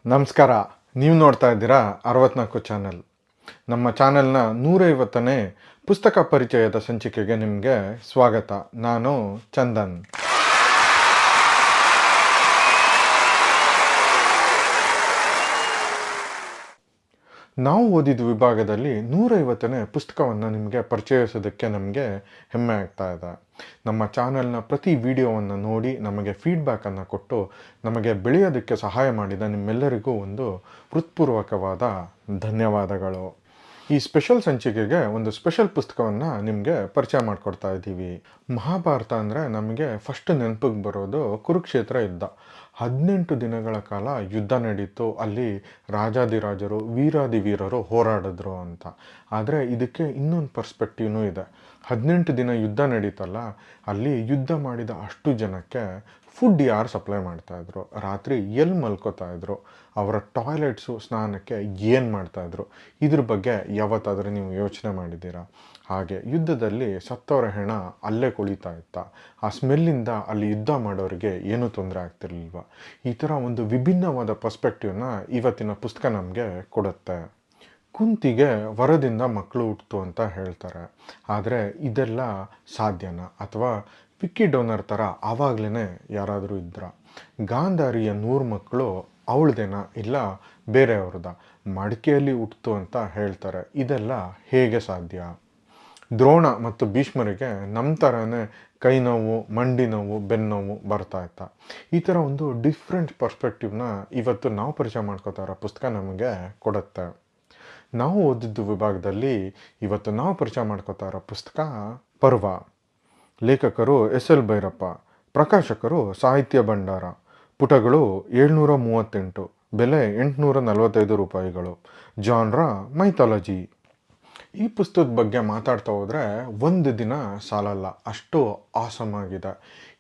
ನಮಸ್ಕಾರ. ನೀವು ನೋಡ್ತಾ ಇದ್ದೀರಾ 64 ಚಾನೆಲ್. ನಮ್ಮ ಚಾನೆಲ್ನ 150ನೇ ಪುಸ್ತಕ ಪರಿಚಯದ ಸಂಚಿಕೆಗೆ ನಿಮಗೆ ಸ್ವಾಗತ. ನಾನು ಚಂದನ್. ನಾವು ಓದಿದ ವಿಭಾಗದಲ್ಲಿ 150ನೇ ಪುಸ್ತಕವನ್ನು ನಿಮಗೆ ಪರಿಚಯಿಸೋದಕ್ಕೆ ನಮಗೆ ಹೆಮ್ಮೆ ಆಗ್ತಾ ಇದೆ. ನಮ್ಮ ಚಾನೆಲ್ನ ಪ್ರತಿ ವಿಡಿಯೋವನ್ನು ನೋಡಿ ನಮಗೆ ಫೀಡ್ಬ್ಯಾಕನ್ನು ಕೊಟ್ಟು ನಮಗೆ ಬೆಳೆಯೋದಕ್ಕೆ ಸಹಾಯ ಮಾಡಿದ ನಿಮ್ಮೆಲ್ಲರಿಗೂ ಒಂದು ಹೃತ್ಪೂರ್ವಕವಾದ ಧನ್ಯವಾದಗಳು. ಈ ಸ್ಪೆಷಲ್ ಸಂಚಿಕೆಗೆ ಒಂದು ಸ್ಪೆಷಲ್ ಪುಸ್ತಕವನ್ನು ನಿಮಗೆ ಪರಿಚಯ ಮಾಡಿಕೊಡ್ತಾ ಇದ್ದೀವಿ. ಮಹಾಭಾರತ ಅಂದರೆ ನಮಗೆ ಫಸ್ಟ್ ನೆನಪಿಗೆ ಬರೋದು ಕುರುಕ್ಷೇತ್ರ ಯುದ್ಧ. 18 ದಿನಗಳ ಕಾಲ ಯುದ್ಧ ನಡೀತು. ಅಲ್ಲಿ ರಾಜಾದಿರಾಜರು ವೀರಾದಿವೀರರು ಹೋರಾಡಿದ್ರು ಅಂತ. ಆದರೆ ಇದಕ್ಕೆ ಇನ್ನೊಂದು ಪರ್ಸ್ಪೆಕ್ಟಿವ್ನೂ ಇದೆ. 18 ದಿನ ಯುದ್ಧ ನಡೀತಲ್ಲ, ಅಲ್ಲಿ ಯುದ್ಧ ಮಾಡಿದ ಅಷ್ಟು ಜನಕ್ಕೆ ಫುಡ್ ಯಾರು ಸಪ್ಲೈ ಮಾಡ್ತಾಯಿದ್ರು, ರಾತ್ರಿ ಎಲ್ಲಿ ಮಲ್ಕೋತಾ ಇದ್ರು, ಅವರ ಟಾಯ್ಲೆಟ್ಸು ಸ್ನಾನಕ್ಕೆ ಏನು ಮಾಡ್ತಾಯಿದ್ರು, ಇದ್ರ ಬಗ್ಗೆ ಯಾವತ್ತಾದರೂ ನೀವು ಯೋಚನೆ ಮಾಡಿದ್ದೀರಾ? ಹಾಗೆ ಯುದ್ಧದಲ್ಲಿ ಸತ್ತವರ ಹೆಣ ಅಲ್ಲೇ ಕುಳಿತಾ ಇತ್ತಾ? ಆ ಸ್ಮೆಲ್ಲಿಂದ ಅಲ್ಲಿ ಯುದ್ಧ ಮಾಡೋರಿಗೆ ಏನೂ ತೊಂದರೆ ಆಗ್ತಿರ್ಲಿಲ್ವ? ಈ ಥರ ಒಂದು ವಿಭಿನ್ನವಾದ ಪರ್ಸ್ಪೆಕ್ಟಿವ್ನ ಇವತ್ತಿನ ಪುಸ್ತಕ ನಮಗೆ ಕೊಡುತ್ತೆ. ಕುಂತಿಗೆ ವರದಿಂದ ಮಕ್ಕಳು ಹುಟ್ಟಿತು ಅಂತ ಹೇಳ್ತಾರೆ. ಆದರೆ ಇದೆಲ್ಲ ಸಾಧ್ಯನಾ? ಅಥವಾ ವಿಕ್ಕಿ ಡೋನರ್ ಥರ ಆವಾಗಲೇ ಯಾರಾದರೂ ಇದ್ರ? ಗಾಂಧಾರಿಯ 100 ಮಕ್ಕಳು ಅವಳದೇನಾ ಇಲ್ಲ ಬೇರೆಯವ್ರದ? ಮಡಿಕೆಯಲ್ಲಿ ಹುಟ್ಟಿತು ಅಂತ ಹೇಳ್ತಾರೆ. ಇದೆಲ್ಲ ಹೇಗೆ ಸಾಧ್ಯ? ದ್ರೋಣ ಮತ್ತು ಭೀಷ್ಮರಿಗೆ ನಮ್ಮ ಥರನೇ ಕೈ ನೋವು, ಮಂಡಿ ನೋವು, ಬೆನ್ನೋವು ಬರ್ತಾ ಇತ್ತ. ಈ ಥರ ಒಂದು ಡಿಫ್ರೆಂಟ್ ಪರ್ಸ್ಪೆಕ್ಟಿವ್ನ ಇವತ್ತು ನಾವು ಪರಿಚಯ ಮಾಡ್ಕೋತಾ ಇರೋ ಪುಸ್ತಕ ನಮಗೆ ಕೊಡುತ್ತೆ. ನಾವು ಓದಿದ್ದು ವಿಭಾಗದಲ್ಲಿ ಇವತ್ತು ನಾವು ಪರಿಚಯ ಮಾಡ್ಕೋತಾ ಇರೋ ಪುಸ್ತಕ ಪರ್ವ. ಲೇಖಕರು ಎಸ್.ಎಲ್. ಭೈರಪ್ಪ. ಪ್ರಕಾಶಕರು ಸಾಹಿತ್ಯ ಭಂಡಾರ. ಪುಟಗಳು 738. ಬೆಲೆ 845 ರೂಪಾಯಿಗಳು. Genre mythology. ಈ ಪುಸ್ತಕದ ಬಗ್ಗೆ ಮಾತಾಡ್ತಾ ಹೋದರೆ ಒಂದು ದಿನ ಸಾಲಲ್ಲ, ಅಷ್ಟು ಆಸಮ್ ಆಗಿದೆ.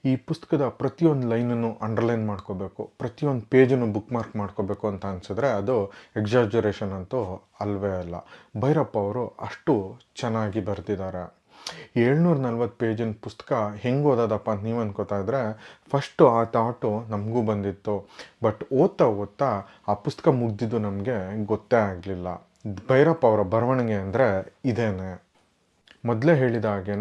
ಈ ಪುಸ್ತಕದ ಪ್ರತಿಯೊಂದು ಲೈನನ್ನು ಅಂಡರ್ಲೈನ್ ಮಾಡ್ಕೋಬೇಕು, ಪ್ರತಿಯೊಂದು ಪೇಜನ್ನು ಬುಕ್ ಮಾರ್ಕ್ ಮಾಡ್ಕೋಬೇಕು ಅಂತ ಅನಿಸಿದ್ರೆ ಅದು ಎಕ್ಸಾಜರೇಷನ್ ಅಂತೂ ಅಲ್ವೇ ಅಲ್ಲ. ಭೈರಪ್ಪ ಅವರು ಅಷ್ಟು ಚೆನ್ನಾಗಿ ಬರೆದಿದ್ದಾರೆ. 740 ಪೇಜಿನ ಪುಸ್ತಕ ಹೆಂಗೆ ಓದೋದಪ್ಪ ಅಂತ ನೀವು ಅನ್ಕೋತಾ ಇದ್ರೆ ಫಸ್ಟು ಆ ಥಾಟು ನಮಗೂ ಬಂದಿತ್ತು. ಬಟ್ ಓದ್ತಾ ಆ ಪುಸ್ತಕ ಮುಗ್ದಿದ್ದು ನಮಗೆ ಗೊತ್ತೇ ಆಗಲಿಲ್ಲ. ಭೈರಪ್ಪ ಅವರ ಬರವಣಿಗೆ ಅಂದರೆ ಇದೇನೆ. ಮೊದಲೇ ಹೇಳಿದ ಹಾಗೇ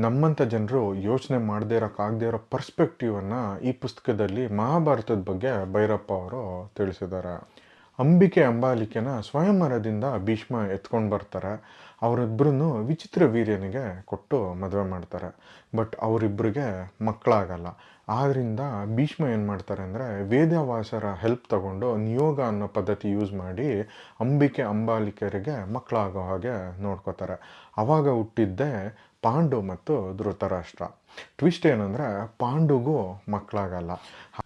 ನಮ್ಮಂಥ ಜನರು ಯೋಚನೆ ಮಾಡದೇ ಇರೋಕ್ಕಾಗದೇ ಇರೋ ಪರ್ಸ್ಪೆಕ್ಟಿವನ್ನು ಈ ಪುಸ್ತಕದಲ್ಲಿ ಮಹಾಭಾರತದ ಬಗ್ಗೆ ಭೈರಪ್ಪ ಅವರು ತಿಳಿಸಿದ್ದಾರೆ. ಅಂಬಿಕೆ ಅಂಬಾಲಿಕೆನ ಸ್ವಯಂವರದಿಂದ ಭೀಷ್ಮ ಎತ್ಕೊಂಡು ಬರ್ತಾರೆ. ಅವರಿಬ್ಬರನ್ನು ವಿಚಿತ್ರ ವೀರ್ಯನಿಗೆ ಕೊಟ್ಟು ಮದುವೆ ಮಾಡ್ತಾರೆ. ಬಟ್ ಅವರಿಬ್ಬರಿಗೆ ಮಕ್ಕಳಾಗಲ್ಲ. ಆದ್ದರಿಂದ ಭೀಷ್ಮ ಏನು ಮಾಡ್ತಾರೆ ಅಂದರೆ ವೇದವ್ಯಾಸರ ಹೆಲ್ಪ್ ತಗೊಂಡು ನಿಯೋಗ ಅನ್ನೋ ಪದ್ಧತಿ ಯೂಸ್ ಮಾಡಿ ಅಂಬಿಕೆ ಅಂಬಾಲಿಕೆಯರಿಗೆ ಮಕ್ಕಳಾಗೋ ಹಾಗೆ ನೋಡ್ಕೋತಾರೆ. ಆವಾಗ ಹುಟ್ಟಿದ್ದೇ ಪಾಂಡು ಮತ್ತು ಧೃತರಾಷ್ಟ್ರ. ಟ್ವಿಸ್ಟ್ ಏನಂದರೆ ಪಾಂಡುಗೂ ಮಕ್ಕಳಾಗಲ್ಲ.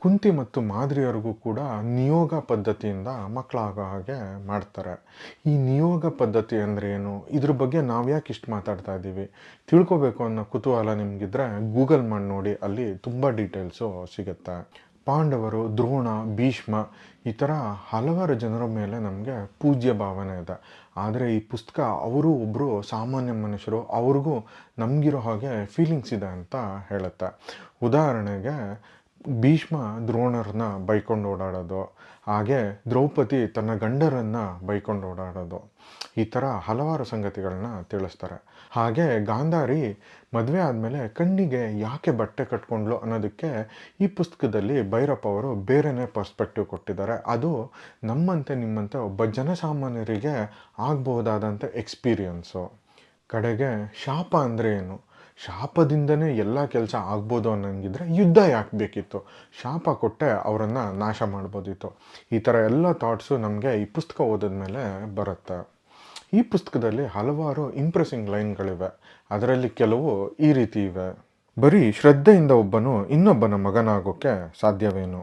ಕುಂತಿ ಮತ್ತು ಮಾದ್ರಿಯರಿಗೂ ಕೂಡ ನಿಯೋಗ ಪದ್ಧತಿಯಿಂದ ಮಕ್ಕಳಾಗೋ ಹಾಗೆ ಮಾಡ್ತಾರೆ. ಈ ನಿಯೋಗ ಪದ್ಧತಿ ಅಂದರೆ ಏನು, ಇದ್ರ ಬಗ್ಗೆ ನಾವು ಯಾಕೆ ಇಷ್ಟು ಮಾತಾಡ್ತಾ ಇದ್ದೀವಿ ತಿಳ್ಕೊಬೇಕು ಅನ್ನೋ ಕುತೂಹಲ ನಿಮಗಿದ್ರೆ ಗೂಗಲ್ ಮಾಡಿ ನೋಡಿ, ಅಲ್ಲಿ ತುಂಬ ಡೀಟೇಲ್ಸು ಸಿಗುತ್ತೆ. ಪಾಂಡವರು, ದ್ರೋಣ, ಭೀಷ್ಮ ಈ ಥರ ಹಲವಾರು ಜನರ ಮೇಲೆ ನಮಗೆ ಪೂಜ್ಯ ಭಾವನೆ ಇದೆ. ಆದರೆ ಈ ಪುಸ್ತಕ ಅವರು ಒಬ್ಬರು ಸಾಮಾನ್ಯ ಮನುಷ್ಯರು, ಅವ್ರಿಗೂ ನಮಗಿರೋ ಹಾಗೆ ಫೀಲಿಂಗ್ಸ್ ಇದೆ ಅಂತ ಹೇಳುತ್ತೆ. ಉದಾಹರಣೆಗೆ ಭೀಷ್ಮ ದ್ರೋಣರನ್ನ ಬೈಕೊಂಡು ಓಡಾಡೋದು, ಹಾಗೆ ದ್ರೌಪದಿ ತನ್ನ ಗಂಡರನ್ನು ಬೈಕೊಂಡು ಓಡಾಡೋದು, ಈ ಥರ ಹಲವಾರು ಸಂಗತಿಗಳನ್ನ ತಿಳಿಸ್ತಾರೆ. ಹಾಗೆ ಗಾಂಧಾರಿ ಮದುವೆ ಆದಮೇಲೆ ಕಣ್ಣಿಗೆ ಯಾಕೆ ಬಟ್ಟೆ ಕಟ್ಕೊಂಡ್ಲು ಅನ್ನೋದಕ್ಕೆ ಈ ಪುಸ್ತಕದಲ್ಲಿ ಭೈರಪ್ಪ ಅವರು ಬೇರೆಯೇ ಪರ್ಸ್ಪೆಕ್ಟಿವ್ ಕೊಟ್ಟಿದ್ದಾರೆ. ಅದು ನಮ್ಮಂತೆ ನಿಮ್ಮಂತೆ ಒಬ್ಬ ಜನಸಾಮಾನ್ಯರಿಗೆ ಆಗಬಹುದಾದಂಥ ಎಕ್ಸ್ಪೀರಿಯನ್ಸು. ಕಡೆಗೆ ಶಾಪ ಅಂದರೆ ಏನು, ಶಾಪದಿಂದನೇ ಎಲ್ಲ ಕೆಲಸ ಆಗ್ಬೋದು ಅನ್ನಂಗಿದ್ರೆ ಯುದ್ಧ ಯಾಕೆ ಬೇಕಿತ್ತು, ಶಾಪ ಕೊಟ್ಟೆ ಅವರನ್ನು ನಾಶ ಮಾಡ್ಬೋದಿತ್ತು. ಈ ಥರ ಎಲ್ಲ ಥಾಟ್ಸು ನಮಗೆ ಈ ಪುಸ್ತಕ ಓದಿದ್ಮೇಲೆ ಬರುತ್ತೆ. ಈ ಪುಸ್ತಕದಲ್ಲಿ ಹಲವಾರು ಇಂಪ್ರೆಸಿಂಗ್ ಲೈನ್ಗಳಿವೆ. ಅದರಲ್ಲಿ ಕೆಲವು ಈ ರೀತಿ ಇವೆ. ಬರೀ ಶ್ರದ್ಧೆಯಿಂದ ಒಬ್ಬನು ಇನ್ನೊಬ್ಬನ ಮಗನಾಗೋಕ್ಕೆ ಸಾಧ್ಯವೇನು?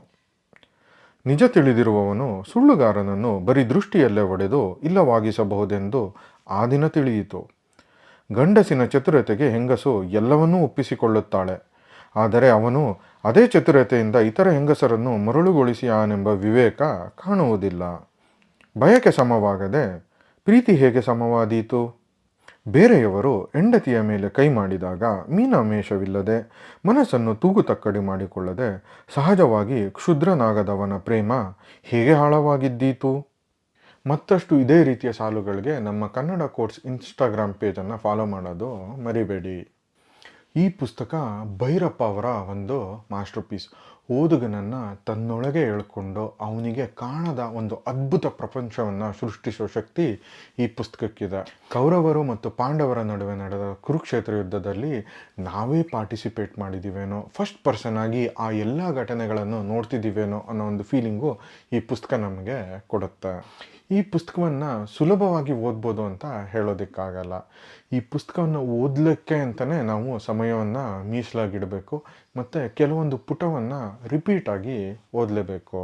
ನಿಜ ತಿಳಿದಿರುವವನು ಸುಳ್ಳುಗಾರನನ್ನು ಬರೀ ದೃಷ್ಟಿಯಲ್ಲೇ ಒಡೆದು ಇಲ್ಲವಾಗಿಸಬಹುದೆಂದು ಆ ದಿನ ತಿಳಿಯಿತು. ಗಂಡಸಿನ ಚತುರತೆಗೆ ಹೆಂಗಸು ಎಲ್ಲವನ್ನೂ ಒಪ್ಪಿಸಿಕೊಳ್ಳುತ್ತಾಳೆ. ಆದರೆ ಅವನು ಅದೇ ಚತುರತೆಯಿಂದ ಇತರ ಹೆಂಗಸರನ್ನು ಮರಳುಗೊಳಿಸಿಯಾನೆಂಬ ವಿವೇಕ ಕಾಣುವುದಿಲ್ಲ. ಬಯಕೆ ಸಮವಾಗದೆ ಪ್ರೀತಿ ಹೇಗೆ ಸಮವಾದೀತು? ಬೇರೆಯವರು ಹೆಂಡತಿಯ ಮೇಲೆ ಕೈ ಮಾಡಿದಾಗ ಮೀನಾಮೇಷವಿಲ್ಲದೆ ಮನಸ್ಸನ್ನು ತೂಗುತಕ್ಕಡಿ ಮಾಡಿಕೊಳ್ಳದೆ ಸಹಜವಾಗಿ ಕ್ಷುದ್ರನಾಗದವನ ಪ್ರೇಮ ಹೇಗೆ ಆಳವಾಗಿದ್ದೀತು. ಮತ್ತಷ್ಟು ಇದೇ ರೀತಿಯ ಸಾಲುಗಳಿಗೆ ನಮ್ಮ ಕನ್ನಡ ಕೋರ್ಸ್ ಇನ್ಸ್ಟಾಗ್ರಾಮ್ ಪೇಜನ್ನು ಫಾಲೋ ಮಾಡೋದು ಮರಿಬೇಡಿ. ಈ ಪುಸ್ತಕ ಭೈರಪ್ಪ ಅವರ ಒಂದು ಮಾಸ್ಟರ್ ಪೀಸ್. ಓದುಗನನ್ನು ತನ್ನೊಳಗೆ ಎಳ್ಕೊಂಡು ಅವನಿಗೆ ಕಾಣದ ಒಂದು ಅದ್ಭುತ ಪ್ರಪಂಚವನ್ನು ಸೃಷ್ಟಿಸೋ ಶಕ್ತಿ ಈ ಪುಸ್ತಕಕ್ಕಿದೆ. ಕೌರವರು ಮತ್ತು ಪಾಂಡವರ ನಡುವೆ ನಡೆದ ಕುರುಕ್ಷೇತ್ರ ಯುದ್ಧದಲ್ಲಿ ನಾವೇ ಪಾರ್ಟಿಸಿಪೇಟ್ ಮಾಡಿದ್ದೀವೇನೋ, ಫಸ್ಟ್ ಪರ್ಸನ್ ಆಗಿ ಆ ಎಲ್ಲ ಘಟನೆಗಳನ್ನು ನೋಡ್ತಿದ್ದೀವೇನೋ ಅನ್ನೋ ಒಂದು ಫೀಲಿಂಗು ಈ ಪುಸ್ತಕ ನಮಗೆ ಕೊಡುತ್ತೆ. ಈ ಪುಸ್ತಕವನ್ನು ಸುಲಭವಾಗಿ ಓದ್ಬೋದು ಅಂತ ಹೇಳೋದಕ್ಕಾಗಲ್ಲ. ಈ ಪುಸ್ತಕವನ್ನು ಓದಲಿಕ್ಕೆ ಅಂತಲೇ ನಾವು ಸಮಯವನ್ನು ಮೀಸಲಾಗಿಡಬೇಕು ಮತ್ತು ಕೆಲವೊಂದು ಪುಟವನ್ನು ರಿಪೀಟಾಗಿ ಓದಲೇಬೇಕು.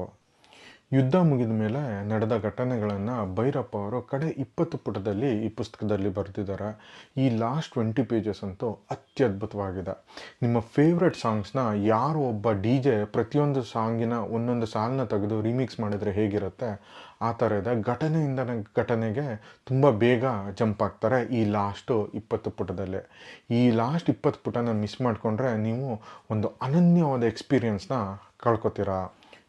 ಯುದ್ಧ ಮುಗಿದ ಮೇಲೆ ನಡೆದ ಘಟನೆಗಳನ್ನು ಭೈರಪ್ಪ ಅವರು ಕಡೆ 20 ಪುಟದಲ್ಲಿ ಈ ಪುಸ್ತಕದಲ್ಲಿ ಬರೆದಿದ್ದಾರೆ. ಈ ಲಾಸ್ಟ್ 20 ಪೇಜಸ್ ಅಂತೂ ಅತ್ಯದ್ಭುತವಾಗಿದೆ. ನಿಮ್ಮ ಫೇವ್ರೆಟ್ ಸಾಂಗ್ಸ್ನ ಯಾರು ಒಬ್ಬ DJ ಪ್ರತಿಯೊಂದು ಸಾಂಗಿನ ಒಂದೊಂದು ಸಾಲನ್ನ ತೆಗೆದು ರಿಮಿಕ್ಸ್ ಮಾಡಿದರೆ ಹೇಗಿರುತ್ತೆ ಆ ಥರ ಇದೆ. ಘಟನೆಯಿಂದ ಘಟನೆಗೆ ತುಂಬ ಬೇಗ ಜಂಪ್ ಆಗ್ತಾರೆ ಈ ಲಾಸ್ಟು 20 ಪುಟದಲ್ಲಿ. ಈ ಲಾಸ್ಟ್ 20 ಪುಟನ ಮಿಸ್ ಮಾಡಿಕೊಂಡ್ರೆ ನೀವು ಒಂದು ಅನನ್ಯವಾದ ಎಕ್ಸ್ಪೀರಿಯನ್ಸ್ನ ಕಳ್ಕೊತೀರಾ.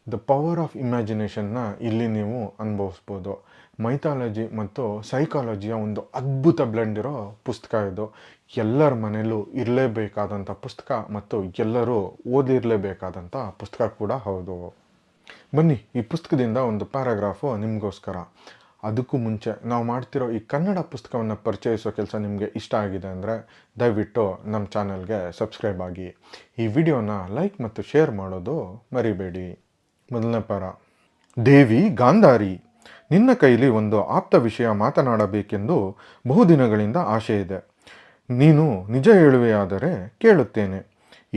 ದ ಪವರ್ ಆಫ್ ಇಮ್ಯಾಜಿನೇಷನ್ನ ಇಲ್ಲಿ ನೀವು ಅನುಭವಿಸ್ಬೋದು. ಮೈಥಾಲಜಿ ಮತ್ತು ಸೈಕಾಲಜಿಯ ಒಂದು ಅದ್ಭುತ ಬ್ಲೆಂಡ್ ಇರೋ ಪುಸ್ತಕ ಇದು. ಎಲ್ಲರ ಮನೆಯಲ್ಲೂ ಇರಲೇಬೇಕಾದಂಥ ಪುಸ್ತಕ ಮತ್ತು ಎಲ್ಲರೂ ಓದಿರಲೇಬೇಕಾದಂಥ ಪುಸ್ತಕ ಕೂಡ ಹೌದು. ಬನ್ನಿ, ಈ ಪುಸ್ತಕದಿಂದ ಒಂದು ಪ್ಯಾರಾಗ್ರಾಫು ನಿಮಗೋಸ್ಕರ. ಅದಕ್ಕೂ ಮುಂಚೆ ನಾವು ಮಾಡ್ತಿರೋ ಈ ಕನ್ನಡ ಪುಸ್ತಕವನ್ನು ಪರಿಚಯಿಸೋ ಕೆಲಸ ನಿಮಗೆ ಇಷ್ಟ ಆಗಿದೆ ಅಂದರೆ ದಯವಿಟ್ಟು ನಮ್ಮ ಚಾನಲ್ಗೆ ಸಬ್ಸ್ಕ್ರೈಬ್ ಆಗಿ. ಈ ವಿಡಿಯೋನ ಲೈಕ್ ಮತ್ತು ಶೇರ್ ಮಾಡೋದು ಮರಿಬೇಡಿ. ಮೊದಲನೇ ಪ್ಯಾರ. ದೇವಿ ಗಾಂಧಾರಿ, ನಿನ್ನ ಕೈಲಿ ಒಂದು ಆಪ್ತ ವಿಷಯ ಮಾತನಾಡಬೇಕೆಂದು ಬಹುದಿನಗಳಿಂದ ಆಶೆ ಇದೆ. ನೀನು ನಿಜ ಹೇಳುವೆಯಾದರೆ ಕೇಳುತ್ತೇನೆ.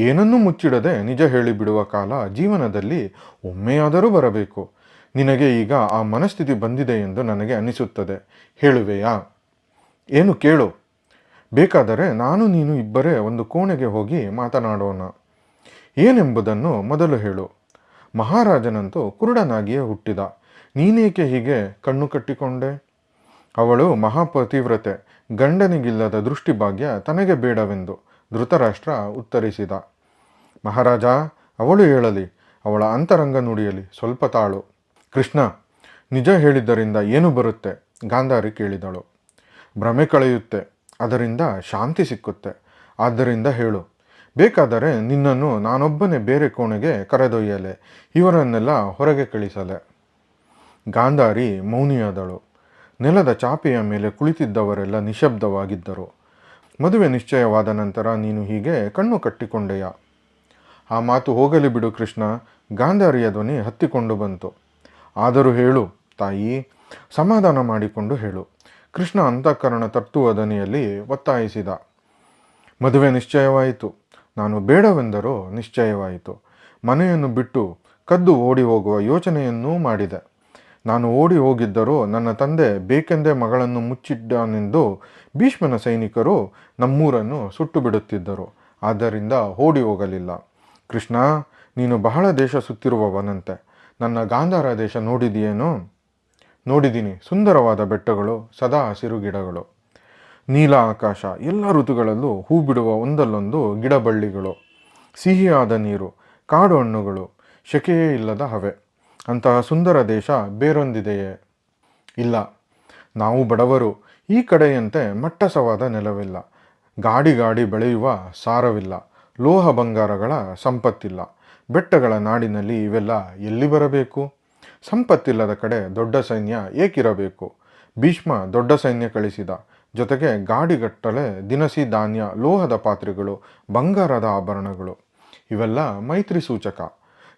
ಏನನ್ನೂ ಮುಚ್ಚಿಡದೆ ನಿಜ ಹೇಳಿಬಿಡುವ ಕಾಲ ಜೀವನದಲ್ಲಿ ಒಮ್ಮೆಯಾದರೂ ಬರಬೇಕು. ನಿನಗೆ ಈಗ ಆ ಮನಸ್ಥಿತಿ ಬಂದಿದೆ ಎಂದು ನನಗೆ ಅನಿಸುತ್ತದೆ. ಹೇಳುವೆಯಾ? ಏನು ಕೇಳು. ಬೇಕಾದರೆ ನಾನು ನೀನು ಇಬ್ಬರೇ ಒಂದು ಕೋಣೆಗೆ ಹೋಗಿ ಮಾತನಾಡೋಣ. ಏನೆಂಬುದನ್ನು ಮೊದಲು ಹೇಳು. ಮಹಾರಾಜನಂತೂ ಕುರುಡನಾಗಿಯೇ ಹುಟ್ಟಿದ. ನೀನೇಕೆ ಹೀಗೆ ಕಣ್ಣು ಕಟ್ಟಿಕೊಂಡೆ? ಅವಳು ಮಹಾಪತಿವ್ರತೆ, ಗಂಡನಿಗಿಲ್ಲದ ದೃಷ್ಟಿಭಾಗ್ಯ ತನಗೆ ಬೇಡವೆಂದು ಧೃತರಾಷ್ಟ್ರ ಉತ್ತರಿಸಿದ. ಮಹಾರಾಜ, ಅವಳು ಹೇಳಲಿ, ಅವಳ ಅಂತರಂಗ ನುಡಿಯಲಿ, ಸ್ವಲ್ಪ ತಾಳು. ಕೃಷ್ಣ, ನಿಜ ಹೇಳಿದ್ದರಿಂದ ಏನು ಬರುತ್ತೆ? ಗಾಂಧಾರಿ ಕೇಳಿದಳು. ಭ್ರಮೆ ಕಳೆಯುತ್ತೆ, ಅದರಿಂದ ಶಾಂತಿ ಸಿಕ್ಕುತ್ತೆ. ಆದ್ದರಿಂದ ಹೇಳು. ಬೇಕಾದರೆ ನಿನ್ನನ್ನು ನಾನೊಬ್ಬನೇ ಬೇರೆ ಕೋಣೆಗೆ ಕರೆದೊಯ್ಯಲೆ, ಇವರನ್ನೆಲ್ಲ ಹೊರಗೆ ಕಳಿಸಲೆ. ಗಾಂಧಾರಿ ಮೌನಿಯಾದಳು. ನೆಲದ ಚಾಪೆಯ ಮೇಲೆ ಕುಳಿತಿದ್ದವರೆಲ್ಲ ನಿಶಬ್ದವಾಗಿದ್ದರು. ಮದುವೆ ನಿಶ್ಚಯವಾದ ನಂತರ ನೀನು ಹೀಗೆ ಕಣ್ಣು ಕಟ್ಟಿಕೊಂಡೆಯಾ? ಆ ಮಾತು ಹೋಗಲಿ ಬಿಡು ಕೃಷ್ಣ. ಗಾಂಧಾರಿಯ ಧ್ವನಿ ಹತ್ತಿಕೊಂಡು ಬಂತು. ಆದರೂ ಹೇಳು ತಾಯಿ, ಸಮಾಧಾನ ಮಾಡಿಕೊಂಡು ಹೇಳು. ಕೃಷ್ಣ ಅಂತಃಕರಣ ತಟ್ಟುವ ದನಿಯಲ್ಲಿ ಒತ್ತಾಯಿಸಿದ. ಮದುವೆ ನಿಶ್ಚಯವಾಯಿತು. ನಾನು ಬೇಡವೆಂದರೂ ನಿಶ್ಚಯವಾಯಿತು. ಮನೆಯನ್ನು ಬಿಟ್ಟು ಕದ್ದು ಓಡಿ ಹೋಗುವ ಯೋಚನೆಯನ್ನೂ ಮಾಡಿದೆ. ನಾನು ಓಡಿ ಹೋಗಿದ್ದರೂ ನನ್ನ ತಂದೆ ಬೇಕೆಂದೇ ಮಗಳನ್ನು ಮುಚ್ಚಿದ್ದಾನೆಂದು ಭೀಷ್ಮನ ಸೈನಿಕರು ನಮ್ಮೂರನ್ನು ಸುಟ್ಟು ಬಿಡುತ್ತಿದ್ದರು. ಆದ್ದರಿಂದ ಓಡಿ ಹೋಗಲಿಲ್ಲ. ಕೃಷ್ಣ, ನೀನು ಬಹಳ ದೇಶ ಸುತ್ತಿರುವವನಂತೆ. ನನ್ನ ಗಾಂಧಾರ ದೇಶ ನೋಡಿದೆಯೇನೋ? ನೋಡಿದ್ದೀನಿ. ಸುಂದರವಾದ ಬೆಟ್ಟಗಳು, ಸದಾ ಹಸಿರು ಗಿಡಗಳು, ನೀಲ ಆಕಾಶ, ಎಲ್ಲ ಋತುಗಳಲ್ಲೂ ಹೂ ಬಿಡುವ ಒಂದಲ್ಲೊಂದು ಗಿಡಬಳ್ಳಿಗಳು, ಸಿಹಿಯಾದ ನೀರು, ಕಾಡು ಹಣ್ಣುಗಳು, ಶೆಕೆಯೇ ಇಲ್ಲದ ಹವೆ. ಅಂತಹ ಸುಂದರ ದೇಶ ಬೇರೊಂದಿದೆಯೇ? ಇಲ್ಲ. ನಾವು ಬಡವರು. ಈ ಕಡೆಯಂತೆ ಮಟ್ಟಸವಾದ ನೆಲವಿಲ್ಲ. ಗಾಡಿ ಗಾಡಿ ಬೆಳೆಯುವ ಸಾರವಿಲ್ಲ. ಲೋಹ ಬಂಗಾರಗಳ ಸಂಪತ್ತಿಲ್ಲ. ಬೆಟ್ಟಗಳ ನಾಡಿನಲ್ಲಿ ಇವೆಲ್ಲ ಎಲ್ಲಿ ಬರಬೇಕು? ಸಂಪತ್ತಿಲ್ಲದ ಕಡೆ ದೊಡ್ಡ ಸೈನ್ಯ ಏಕಿರಬೇಕು? ಭೀಷ್ಮ ದೊಡ್ಡ ಸೈನ್ಯ ಕಳಿಸಿದ. ಜೊತೆಗೆ ಗಾಡಿಗಟ್ಟಲೆ ದಿನಸಿ ಧಾನ್ಯ, ಲೋಹದ ಪಾತ್ರೆಗಳು, ಬಂಗಾರದ ಆಭರಣಗಳು. ಇವೆಲ್ಲ ಮೈತ್ರಿ ಸೂಚಕ.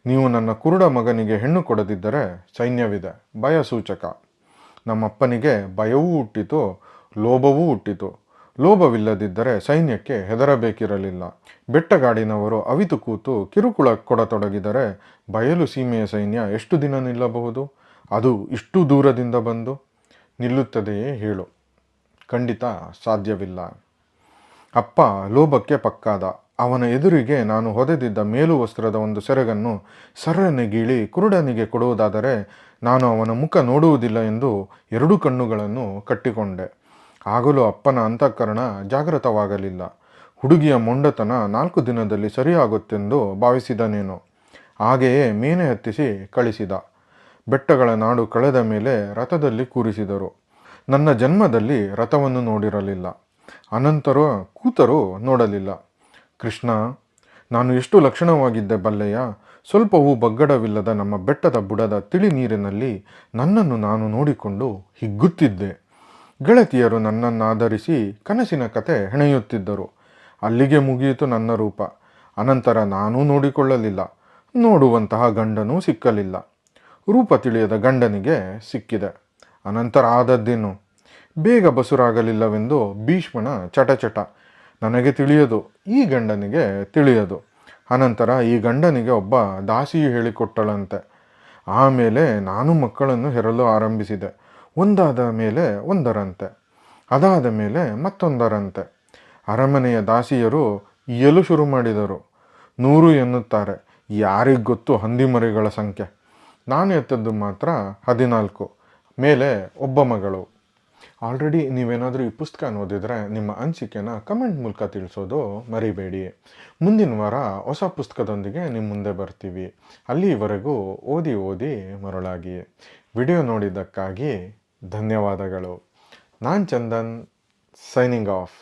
ನೀವು ನನ್ನ ಕುರುಡ ಮಗನಿಗೆ ಹೆಣ್ಣು ಕೊಡದಿದ್ದರೆ ಸೈನ್ಯವಿದೆ, ಭಯ ಸೂಚಕ. ನಮ್ಮಪ್ಪನಿಗೆ ಭಯವೂ ಹುಟ್ಟಿತು, ಲೋಭವೂ ಹುಟ್ಟಿತು. ಲೋಭವಿಲ್ಲದಿದ್ದರೆ ಸೈನ್ಯಕ್ಕೆ ಹೆದರಬೇಕಿರಲಿಲ್ಲ. ಬೆಟ್ಟಗಾಡಿನವರು ಅವಿತು ಕೂತು ಕಿರುಕುಳ ಕೊಡತೊಡಗಿದರೆ ಬಯಲು ಸೀಮೆಯ ಸೈನ್ಯ ಎಷ್ಟು ದಿನ ನಿಲ್ಲಬಹುದು? ಅದು ಇಷ್ಟು ದೂರದಿಂದ ಬಂದು ನಿಲ್ಲುತ್ತದೆಯೇ ಹೇಳು? ಖಂಡಿತ ಸಾಧ್ಯವಿಲ್ಲ. ಅಪ್ಪ ಲೋಭಕ್ಕೆ ಪಕ್ಕಾದ. ಅವನ ಎದುರಿಗೆ ನಾನು ಹೊದೆದಿದ್ದ ಮೇಲು ವಸ್ತ್ರದ ಒಂದು ಸೆರಗನ್ನು ಸರ್ರನೆ ಗೀಳಿ ಕುರುಡನಿಗೆ ಕೊಡುವುದಾದರೆ ನಾನು ಅವನ ಮುಖ ನೋಡುವುದಿಲ್ಲ ಎಂದು 2 ಕಣ್ಣುಗಳನ್ನು ಕಟ್ಟಿಕೊಂಡೆ. ಆಗಲೂ ಅಪ್ಪನ ಅಂತಃಕರಣ ಜಾಗೃತವಾಗಲಿಲ್ಲ. ಹುಡುಗಿಯ ಮೊಂಡತನ 4 ದಿನದಲ್ಲಿ ಸರಿಯಾಗುತ್ತೆಂದು ಭಾವಿಸಿದನೇನೋ. ಹಾಗೆಯೇ ಮೇನೆ ಹತ್ತಿಸಿ ಕಳಿಸಿದ. ಬೆಟ್ಟಗಳ ನಾಡು ಕಳೆದ ಮೇಲೆ ರಥದಲ್ಲಿ ಕೂರಿಸಿದರು. ನನ್ನ ಜನ್ಮದಲ್ಲಿ ರಥವನ್ನು ನೋಡಿರಲಿಲ್ಲ. ಅನಂತರ ಕೂತರೂ ನೋಡಲಿಲ್ಲ. ಕೃಷ್ಣ, ನಾನು ಎಷ್ಟು ಲಕ್ಷಣವಾಗಿದ್ದೆ ಬಲ್ಲೆಯ. ಸ್ವಲ್ಪವೂ ಬಗ್ಗಡವಿಲ್ಲದ ನಮ್ಮ ಬೆಟ್ಟದ ಬುಡದ ತಿಳಿ ನೀರಿನಲ್ಲಿ ನನ್ನನ್ನು ನಾನು ನೋಡಿಕೊಂಡು ಹಿಗ್ಗುತ್ತಿದ್ದೆ. ಗೆಳತಿಯರು ನನ್ನನ್ನಾಧರಿಸಿ ಕನಸಿನ ಕತೆ ಹೆಣೆಯುತ್ತಿದ್ದರು. ಅಲ್ಲಿಗೆ ಮುಗಿಯಿತು ನನ್ನ ರೂಪ. ಅನಂತರ ನಾನೂ ನೋಡಿಕೊಳ್ಳಲಿಲ್ಲ. ನೋಡುವಂತಹ ಗಂಡನೂ ಸಿಕ್ಕಲಿಲ್ಲ. ರೂಪ ತಿಳಿಯದ ಗಂಡನಿಗೆ ಸಿಕ್ಕಿದೆ. ಅನಂತರ ಆದದ್ದೇನು? ಬೇಗ ಬಸುರಾಗಲಿಲ್ಲವೆಂದು ಭೀಷ್ಮನ ಚಟಚಟ. ನನಗೆ ತಿಳಿಯದು, ಈ ಗಂಡನಿಗೆ ತಿಳಿಯದು. ಅನಂತರ ಈ ಗಂಡನಿಗೆ ಒಬ್ಬ ದಾಸಿಯು ಹೇಳಿಕೊಟ್ಟಳಂತೆ. ಆಮೇಲೆ ನಾನು ಮಕ್ಕಳನ್ನು ಹೆರಲು ಆರಂಭಿಸಿದೆ. ಒಂದಾದ ಮೇಲೆ ಒಂದರಂತೆ, ಅದಾದ ಮೇಲೆ ಮತ್ತೊಂದರಂತೆ. ಅರಮನೆಯ ದಾಸಿಯರು ಇಯಲು ಶುರು ಮಾಡಿದರು. 100 ಎನ್ನುತ್ತಾರೆ. ಯಾರಿಗೊತ್ತು ಹಂದಿಮರಿಗಳ ಸಂಖ್ಯೆ. ನಾನು ಎತ್ತದ್ದು ಮಾತ್ರ 14. ಮೇಲೆ ಒಬ್ಬ ಮಗಳು. ಆಲ್ರೆಡಿ ನೀವೇನಾದರೂ ಈ ಪುಸ್ತಕ ಓದಿದರೆ ನಿಮ್ಮ ಅನಿಸಿಕೆನ ಕಮೆಂಟ್ ಮೂಲಕ ತಿಳಿಸೋದು ಮರಿಬೇಡಿ. ಮುಂದಿನ ವಾರ ಹೊಸ ಪುಸ್ತಕದೊಂದಿಗೆ ನಿಮ್ಮ ಮುಂದೆ ಬರ್ತೀವಿ. ಅಲ್ಲಿವರೆಗೂ ಓದಿ ಮರಳಾಗಿ. ವಿಡಿಯೋ ನೋಡಿದ್ದಕ್ಕಾಗಿ ಧನ್ಯವಾದಗಳು. ನಾನು ಚಂದನ್, ಸೈನಿಂಗ್ ಆಫ್.